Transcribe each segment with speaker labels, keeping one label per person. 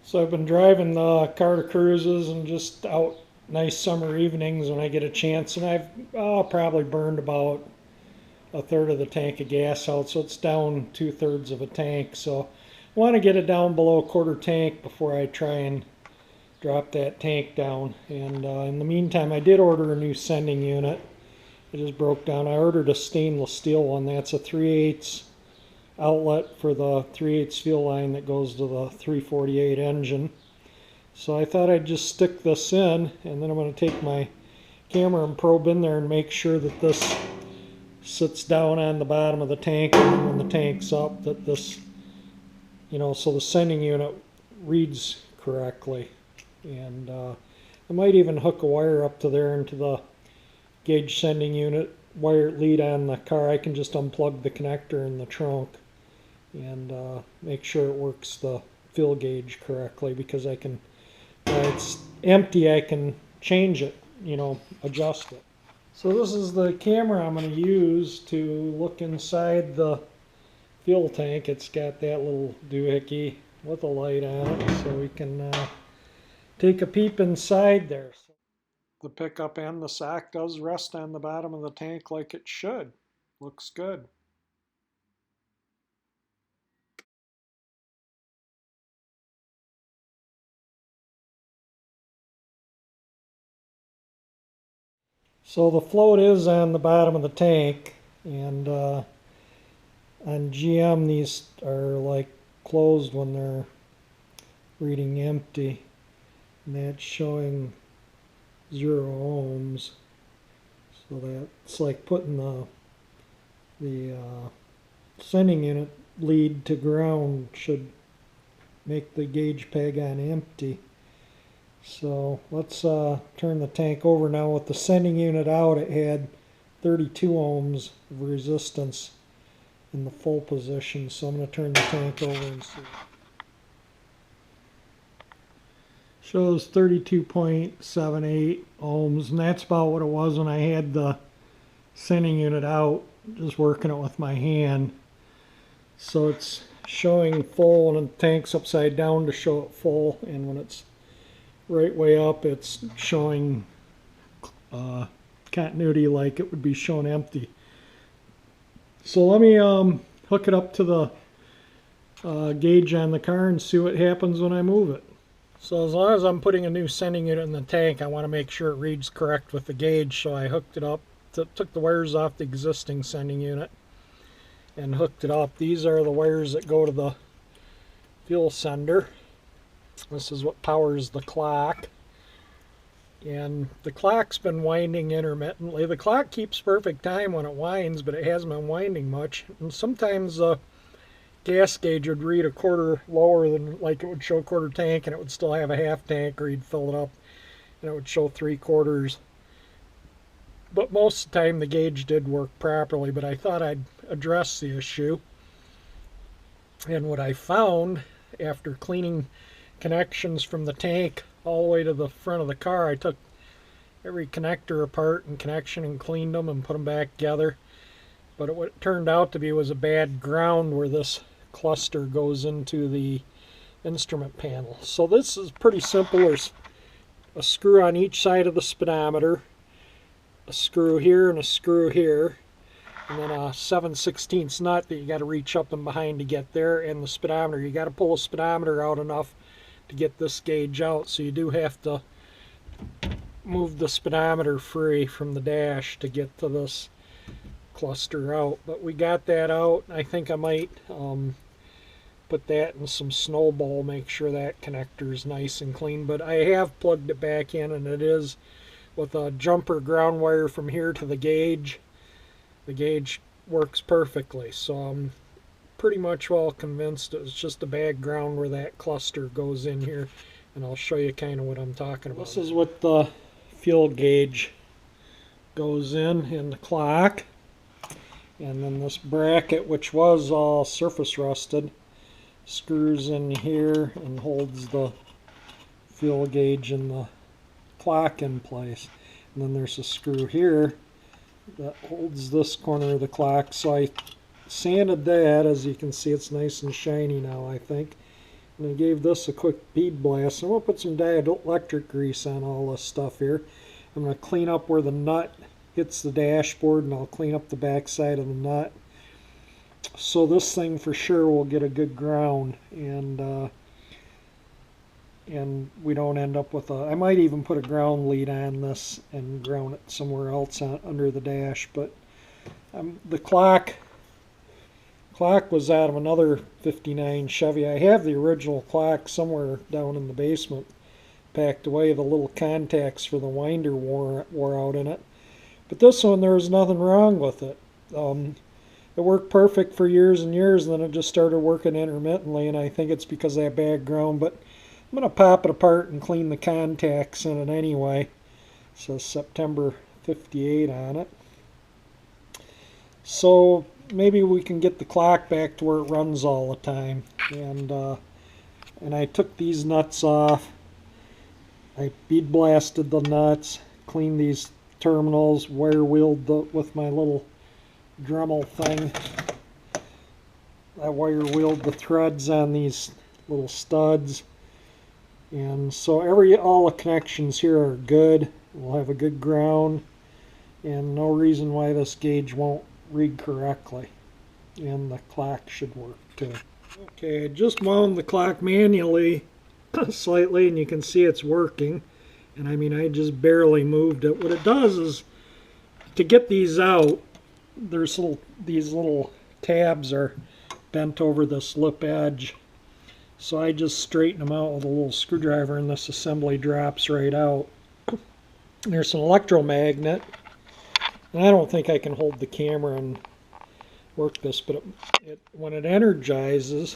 Speaker 1: So I've been driving the car to cruises and just out nice summer evenings when I get a chance, and I've probably burned about a third of the tank of gas out, so it's down 2/3 of a tank. So I want to get it down below a quarter tank before I try and drop that tank down. And in the meantime, I did order a new sending unit. It just broke down. I ordered a stainless steel one. That's a 3/8 outlet for the 3/8 fuel line that goes to the 348 engine. So I thought I'd just stick this in, and then I'm going to take my camera and probe in there and make sure that this sits down on the bottom of the tank, and when the tank's up, that this, so the sending unit reads correctly. And I might even hook a wire up to there into the gauge sending unit wire lead on the car. I can just unplug the connector in the trunk and make sure it works the fill gauge correctly, because I can, when it's empty, I can change it, adjust it. So this is the camera I'm going to use to look inside the fuel tank. It's got that little doohickey with a light on it, so we can take a peep inside there. The pickup and the sack does rest on the bottom of the tank like it should. Looks good. So the float is on the bottom of the tank, and on GM these are like closed when they're reading empty, and that's showing 0 ohms. So that's like putting the sending unit lead to ground should make the gauge peg on empty. So let's turn the tank over now. With the sending unit out, it had 32 ohms of resistance in the full position. So I'm going to turn the tank over and see. Shows 32.78 ohms, and that's about what it was when I had the sending unit out, just working it with my hand. So it's showing full, and the tank's upside down to show it full, and when it's right way up, it's showing continuity like it would be shown empty. So let me hook it up to the gauge on the car and see what happens when I move it. So as long as I'm putting a new sending unit in the tank, I want to make sure it reads correct with the gauge. So I hooked it up, took the wires off the existing sending unit and hooked it up. These are the wires that go to the fuel sender. This is what powers the clock. And the clock's been winding intermittently. The clock keeps perfect time when it winds, but it hasn't been winding much. And sometimes the gas gauge would read a quarter lower than, like it would show quarter tank, and it would still have a half tank, or you'd fill it up and it would show 3/4. But most of the time the gauge did work properly, but I thought I'd address the issue. And what I found after cleaning connections from the tank all the way to the front of the car, I took every connector apart and connection and cleaned them and put them back together. But what it turned out to be was a bad ground where this cluster goes into the instrument panel. So this is pretty simple. There's a screw on each side of the speedometer, a screw here and a screw here, and then a 7/16 nut that you got to reach up and behind to get there, and the speedometer. You got to pull the speedometer out enough to get this gauge out, so you do have to move the speedometer free from the dash to get to this cluster out. But we got that out. I think I might put that in some Snowball, make sure that connector is nice and clean. But I have plugged it back in, and it is with a jumper ground wire from here to the gauge. The gauge works perfectly, so I'm pretty much well convinced it was just a bad ground where that cluster goes in here, and I'll show you kind of what I'm talking about. This is what the fuel gauge goes in the clock, and then this bracket, which was all surface rusted, screws in here and holds the fuel gauge and the clock in place. And then there's a screw here that holds this corner of the clock. So I sanded that. As you can see, it's nice and shiny now, I think. And I gave this a quick bead blast. I'm going to put some dielectric grease on all this stuff here. I'm going to clean up where the nut hits the dashboard, and I'll clean up the back side of the nut. So this thing for sure will get a good ground, and we don't end up with a... I might even put a ground lead on this and ground it somewhere else under the dash, but the clock was out of another 59 Chevy. I have the original clock somewhere down in the basement packed away. The little contacts for the winder wore out in it. But this one, there was nothing wrong with it. It worked perfect for years and years, and then it just started working intermittently, and I think it's because of that bad ground. But I'm going to pop it apart and clean the contacts in it anyway. It says September 58 on it. So maybe we can get the clock back to where it runs all the time. And I took these nuts off. I bead blasted the nuts, cleaned these terminals, wire wheeled with my little Dremel thing. I wire wheeled the threads on these little studs. And so all the connections here are good. We'll have a good ground, and no reason why this gauge won't read correctly. And the clock should work too. Okay, I just wound the clock manually slightly, and you can see it's working. And I mean, I just barely moved it. What it does is, to get these out, these little tabs are bent over this lip edge. So I just straighten them out with a little screwdriver, and this assembly drops right out. There's an electromagnet, and I don't think I can hold the camera and work this, but when it energizes,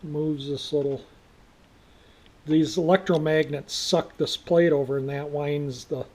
Speaker 1: it moves this little... These electromagnets suck this plate over, and that winds the...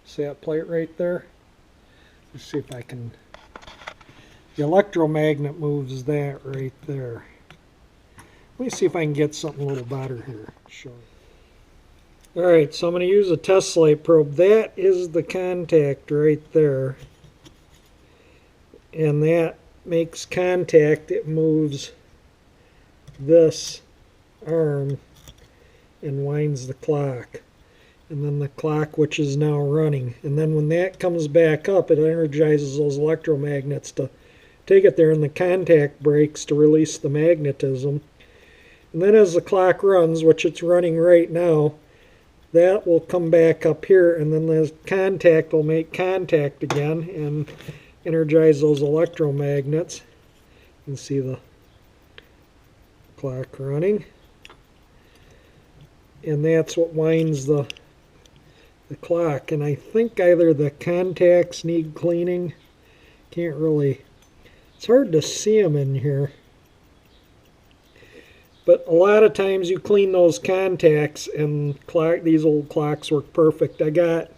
Speaker 1: See that plate right there? Let's see if I can... The electromagnet moves that right there. Let me see if I can get something a little better here. Sure. Alright, so I'm going to use a test light probe. That is the contact right there. And that makes contact. It moves this arm and winds the clock. And then the clock, which is now running. And then when that comes back up, it energizes those electromagnets to take it there, and the contact breaks to release the magnetism. And then as the clock runs, which it's running right now, that will come back up here, and then the contact will make contact again and energize those electromagnets. You can see the clock running. And that's what winds the clock. And I think either the contacts need cleaning. Can't really... It's hard to see them in here. But a lot of times you clean those contacts, and these old clocks work perfect. I got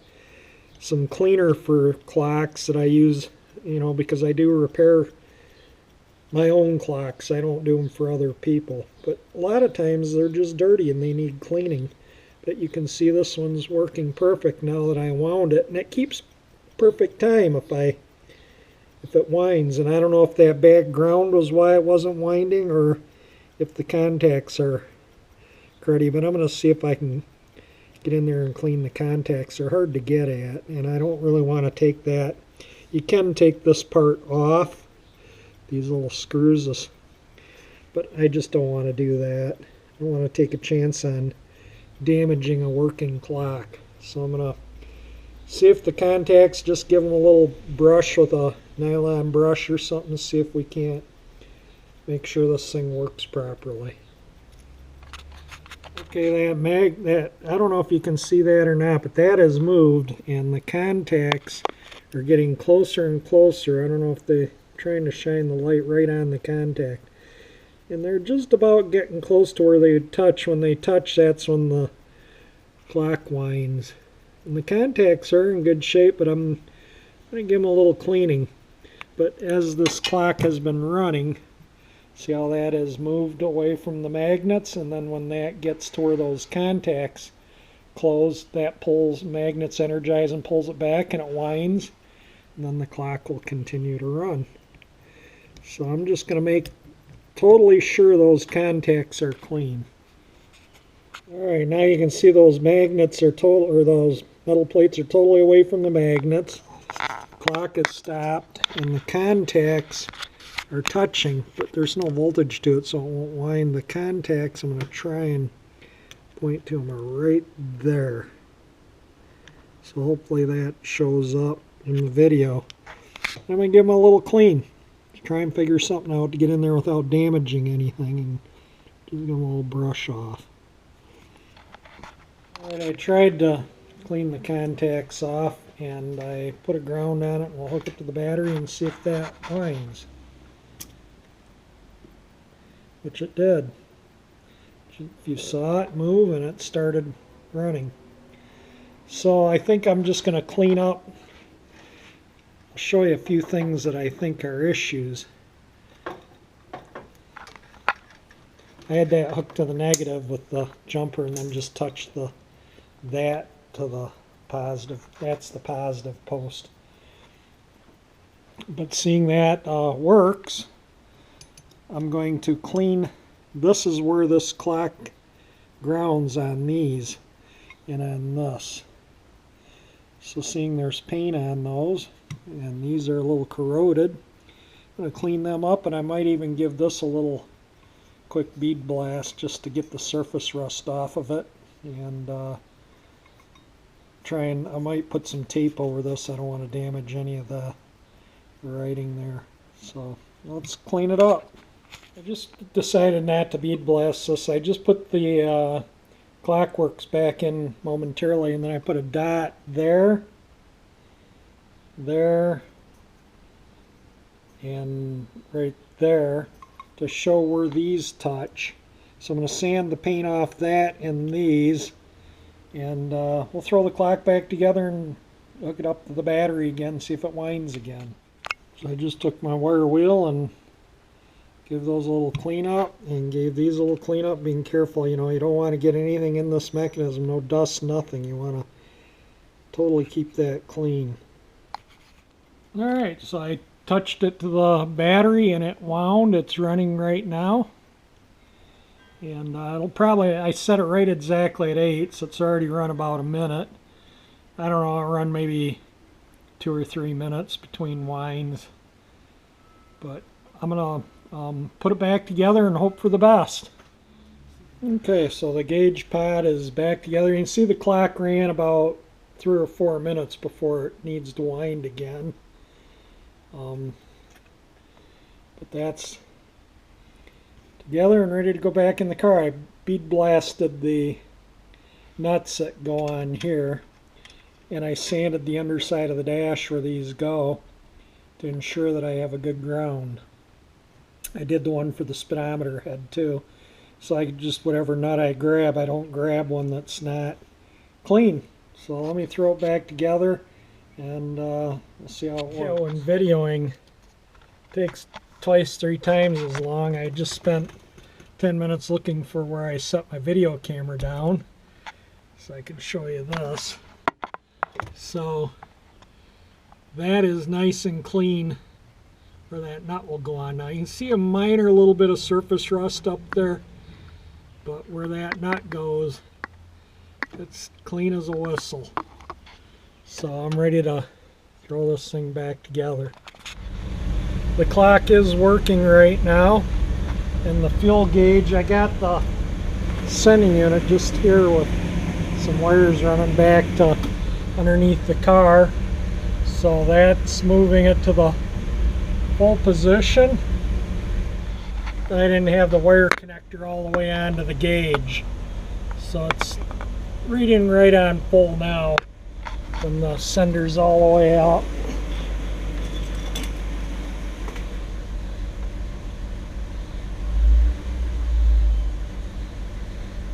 Speaker 1: some cleaner for clocks that I use, because I do repair my own clocks. I don't do them for other people. But a lot of times they're just dirty and they need cleaning. But you can see this one's working perfect now that I wound it. And it keeps perfect time if it winds. And I don't know if that background was why it wasn't winding, or if the contacts are cruddy. But I'm going to see if I can get in there and clean the contacts. They're hard to get at, and I don't really want to take that. You can take this part off, these little screws, but I just don't want to do that. I don't want to take a chance on damaging a working clock. So I'm going to see if the contacts, just give them a little brush with a nylon brush or something, to see if we can't make sure this thing works properly. Okay, that I don't know if you can see that or not, but that has moved, and the contacts are getting closer and closer. I don't know if they're trying to shine the light right on the contact. And they're just about getting close to where they touch. When they touch, that's when the clock winds. And the contacts are in good shape, but I'm going to give them a little cleaning. But as this clock has been running, see how that has moved away from the magnets, and then when that gets to where those contacts close, that pulls, magnets energize and pulls it back, and it winds, and then the clock will continue to run. So I'm just going to make totally sure those contacts are clean. Alright, now you can see those magnets are total, or those metal plates are totally away from the magnets. Clock is stopped, and the contacts are touching, but there's no voltage to it, so it won't wind. The contacts, I'm going to try and point to them, are right there. So hopefully that shows up in the video. I'm going to give them a little clean. Try and figure something out to get in there without damaging anything, and just give them a little brush off. Alright, I tried to clean the contacts off, and I put a ground on it, and we'll hook it to the battery and see if that winds. Which it did. If you saw it move, and it started running. So I think I'm just going to clean up. I'll show you a few things that I think are issues. I had that hooked to the negative with the jumper, and then just touched that to the positive. That's the positive post. But seeing that works, I'm going to clean. This is where this clock grounds on these and on this. So seeing there's paint on those, and these are a little corroded, I'm going to clean them up, and I might even give this a little quick bead blast just to get the surface rust off of it, and I might put some tape over this. I don't want to damage any of the writing there. So let's clean it up. I just decided not to bead blast this. I just put the Clockworks back in momentarily, and then I put a dot there, and right there to show where these touch. So I'm going to sand the paint off that and these, and we'll throw the clock back together and hook it up to the battery again, see if it winds again. So I just took my wire wheel and give those a little clean up, and gave these a little clean up, being careful, you don't want to get anything in this mechanism, no dust, nothing. You want to totally keep that clean. Alright, so I touched it to the battery and it wound. It's running right now. And it'll probably, I set it right exactly at 8, so it's already run about a minute. I don't know, I'll run maybe 2 or 3 minutes between winds. But I'm going to put it back together and hope for the best. Okay, so the gauge pod is back together. You can see the clock ran about 3 or 4 minutes before it needs to wind again. But that's together and ready to go back in the car. I bead blasted the nuts that go on here, and I sanded the underside of the dash where these go to ensure that I have a good ground. I did the one for the speedometer head too, so I could just, whatever nut I grab, I don't grab one that's not clean. So let me throw it back together, and we'll see how it works. And videoing takes twice, 3 times as long. I just spent 10 minutes looking for where I set my video camera down, so I can show you this. So that is nice and clean where that nut will go on. Now you can see a minor little bit of surface rust up there, but where that nut goes, it's clean as a whistle. So I'm ready to throw this thing back together. The clock is working right now, and the fuel gauge, I got the sending unit just here with some wires running back to underneath the car, so that's moving it to the full position. I didn't have the wire connector all the way onto the gauge, so it's reading right on full now when the sender's all the way out.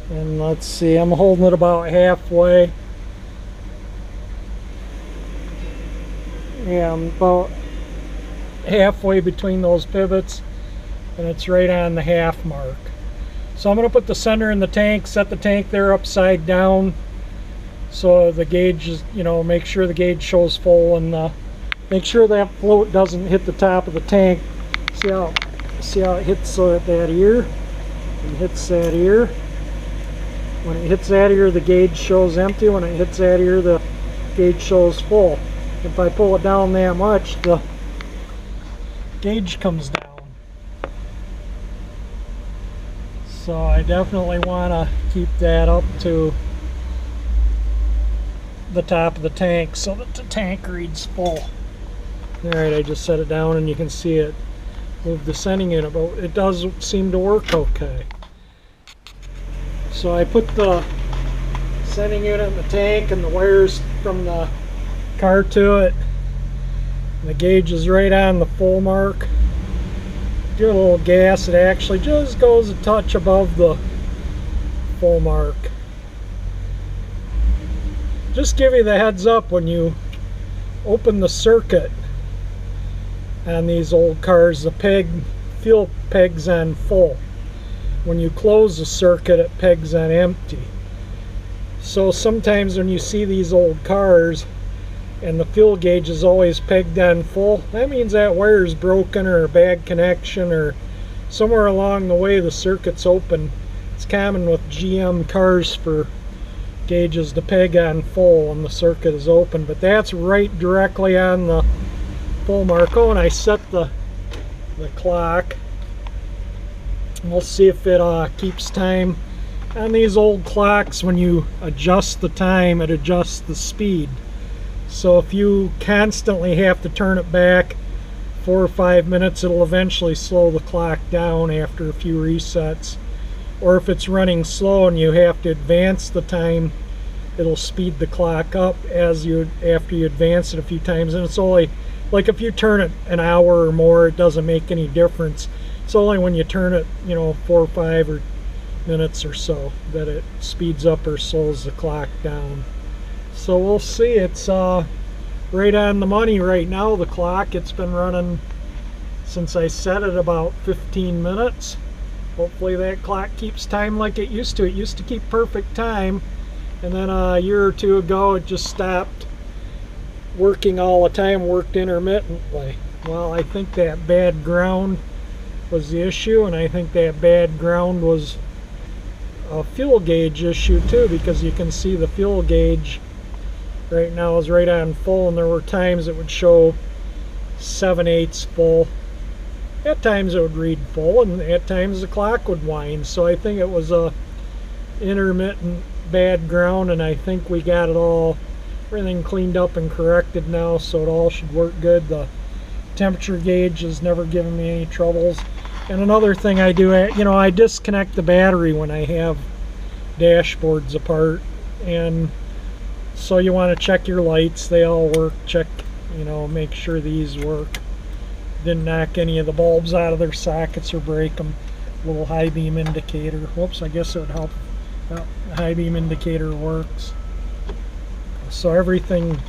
Speaker 1: And let's see, I'm holding it about halfway. Yeah, I'm about halfway between those pivots, and it's right on the half mark. So I'm going to put the sender in the tank, set the tank there upside down, so the gauge is, make sure the gauge shows full, and make sure that float doesn't hit the top of the tank. See how See how it hits that ear? It hits that ear. When it hits that ear, the gauge shows empty. When it hits that ear, the gauge shows full. If I pull it down that much, the gauge comes down. So I definitely want to keep that up to the top of the tank so that the tank reads full. Alright, I just set it down and you can see it move the sending unit, but it does seem to work okay. So I put the sending unit in the tank and the wires from the car to it. And the gauge is right on the full mark. Give it a little gas, it actually just goes a touch above the full mark. Just give you the heads up when you open the circuit on these old cars, the fuel peg's on full. When you close the circuit, it pegs on empty. So sometimes when you see these old cars and the fuel gauge is always pegged on full, that means that wire is broken or a bad connection or somewhere along the way the circuit's open. It's common with GM cars for gauges to peg on full when the circuit is open, but that's right directly on the full mark. Oh, and I set the clock. We'll see if it keeps time. On these old clocks, when you adjust the time, it adjusts the speed. So if you constantly have to turn it back 4 or 5 minutes, it'll eventually slow the clock down after a few resets. Or if it's running slow and you have to advance the time, it'll speed the clock up after you advance it a few times. And it's only like if you turn it an hour or more, it doesn't make any difference. It's only when you turn it, 4 or 5 minutes or so that it speeds up or slows the clock down. So we'll see. It's right on the money right now, the clock. It's been running since I set it about 15 minutes. Hopefully that clock keeps time like it used to. It used to keep perfect time, and then a year or two ago it just stopped working all the time, worked intermittently. Well, I think that bad ground was the issue, and I think that bad ground was a fuel gauge issue too, because you can see the fuel gauge right now is right on full, and there were times it would show 7/8 full. At times it would read full, and at times the clock would whine. So I think it was a intermittent bad ground, and I think we got everything cleaned up and corrected now, so it all should work good. The temperature gauge has never given me any troubles. And another thing I do, I disconnect the battery when I have dashboards apart, and so you want to check your lights, they all work, check, make sure these work. Didn't knock any of the bulbs out of their sockets or break them. Little high beam indicator. Whoops, I guess it would help. Well, the high beam indicator works. So everything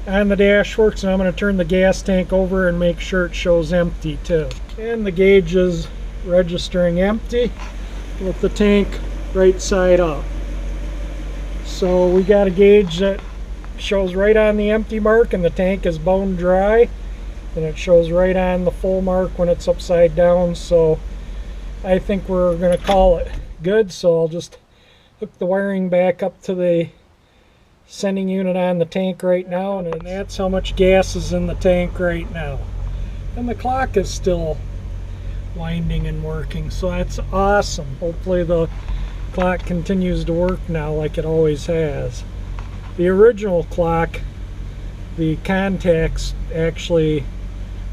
Speaker 1: on the dash works, and I'm going to turn the gas tank over and make sure it shows empty too. And the gauge is registering empty with the tank right side up. So we got a gauge that shows right on the empty mark, and the tank is bone dry, and it shows right on the full mark when it's upside down. So I think we're going to call it good. So I'll just hook the wiring back up to the sending unit on the tank right now, and that's how much gas is in the tank right now. And the clock is still winding and working, so that's awesome. Hopefully the clock continues to work now like it always has. The original clock, the contacts actually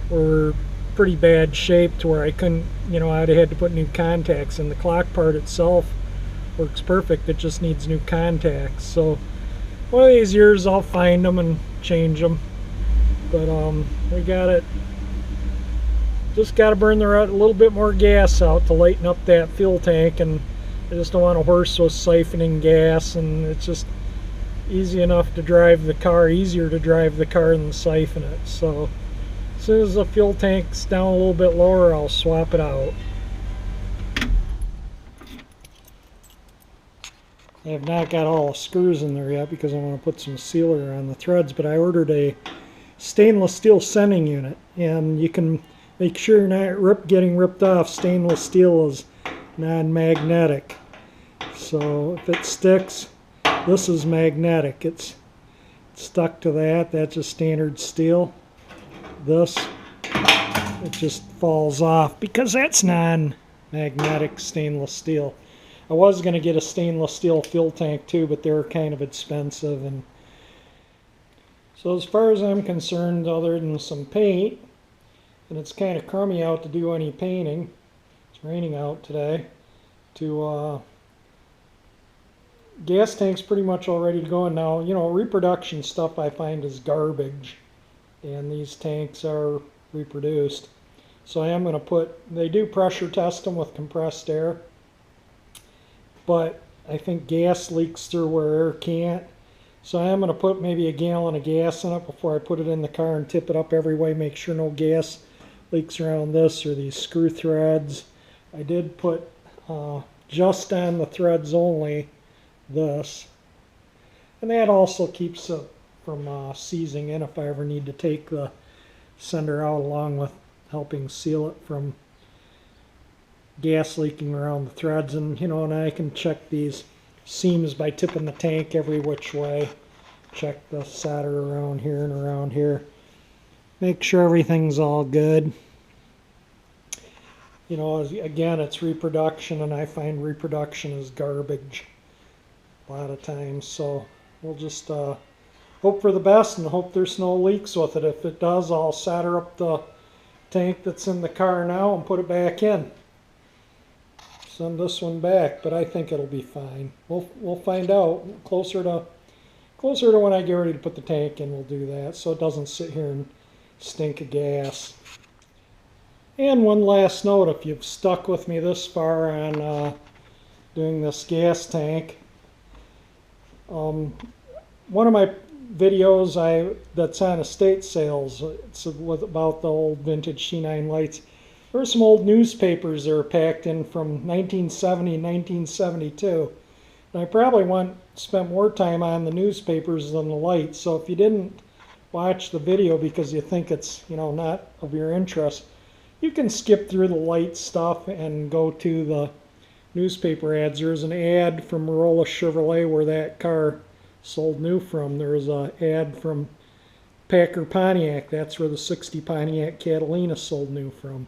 Speaker 1: were pretty bad shape to where I couldn't, I'd have had to put new contacts in. The clock part itself works perfect, it just needs new contacts. So one of these years I'll find them and change them. But we got it. Just got to burn a little bit more gas out to lighten up that fuel tank, and I just don't want a horse with siphoning gas, and it's just easy enough to drive the car, easier to drive the car than siphon it. So as soon as the fuel tank's down a little bit lower, I'll swap it out. I have not got all the screws in there yet because I want to put some sealer on the threads, but I ordered a stainless steel sending unit, and Make sure you're not getting ripped off. Stainless steel is non-magnetic. So if it sticks, this is magnetic. It's stuck to that. That's a standard steel. This, it just falls off because that's non-magnetic stainless steel. I was going to get a stainless steel fuel tank too, but they're kind of expensive. And so as far as I'm concerned, other than some paint, and it's kind of crummy out to do any painting, it's raining out today, gas tank's pretty much all ready to go. And now, you know, reproduction stuff I find is garbage, and these tanks are reproduced. So I am going to put, they do pressure test them with compressed air, but I think gas leaks through where air can't. So I am going to put maybe a gallon of gas in it before I put it in the car and tip it up every way, make sure no gas leaks around this or these screw threads. I did put just on the threads only this, and that also keeps it from seizing in if I ever need to take the sender out, along with helping seal it from gas leaking around the threads. And you know, and I can check these seams by tipping the tank every which way. Check the solder around here and around here. Make sure everything's all good. You know, again, it's reproduction, and I find reproduction is garbage a lot of times. So we'll just hope for the best and hope there's no leaks with it. If it does, I'll solder up the tank that's in the car now and put it back in. Send this one back, but I think it'll be fine. We'll find out closer to when I get ready to put the tank in. We'll do that so it doesn't sit here and stink of gas. And one last note, if you've stuck with me this far on doing this gas tank, one of my videos that's on estate sales, it's about the old vintage C9 lights. There are some old newspapers that are packed in from 1970 and 1972. And I probably spent more time on the newspapers than the lights. So if you didn't watch the video because you think it's, you know, not of your interest, you can skip through the light stuff and go to the newspaper ads. There's an ad from Marola Chevrolet where that car sold new from. There's an ad from Packer Pontiac. That's where the 60 Pontiac Catalina sold new from.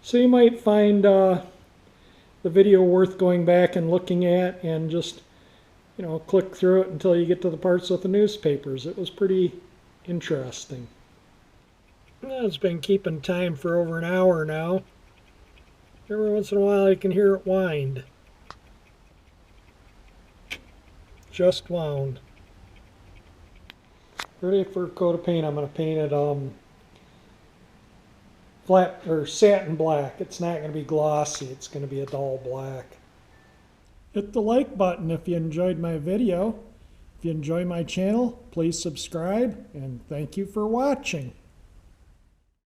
Speaker 1: So you might find the video worth going back and looking at, and just, you know, click through it until you get to the parts with the newspapers. It was pretty interesting. It's been keeping time for over an hour now. Every once in a while you can hear it wind. Just wound. Ready for a coat of paint. I'm going to paint it flat or satin black. It's not going to be glossy. It's going to be a dull black. Hit the like button if you enjoyed my video. If you enjoy my channel, please subscribe, and thank you for watching.